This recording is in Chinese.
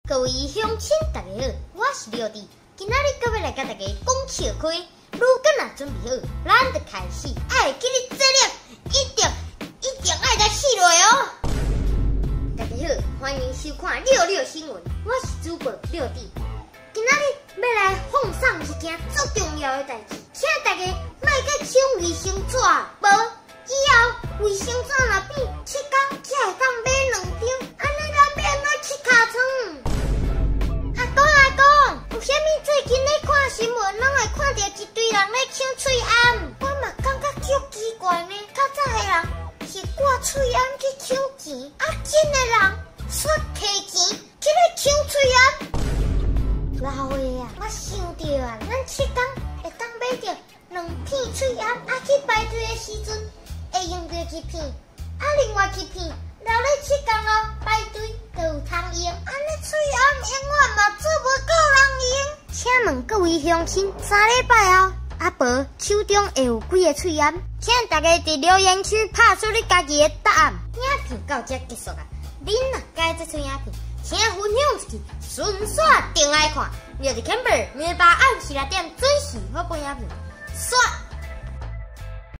各位乡亲，大家好，我是廖弟，今仔日搁要来甲大家讲笑开。如果若准备好，咱就开始。爱记你责任，一定爱甲死落哦！大家好，欢迎收看六六新闻，我是主播廖弟。今仔日要来奉上一件足重要的代志，请大家莫搁抢卫生纸，无以后卫生纸若变7天，才会当买2张，安尼咱要安怎去尻川？有啥物最近咧看新闻，拢会看到一堆人咧抢喙罨，我嘛感觉足奇怪呢。较早的人是挂喙罨去抢钱，今的人煞摕钱去咧抢喙罨。老的我想到咱7天会当买到2片喙罨，去排队的时阵会用到1片，另外1片留咧7天咯，排队就有通用。安尼喙罨永远嘛做无够人用。请问各位乡亲，3礼拜后无手中会有几个喙罨？请大家伫留言区拍出你家己的答案。影片到这结束啊！恁若介这喙影片，请分享出去，顺刷订来看。廖弟 Camber 每晚按时来点准时好播影片，刷。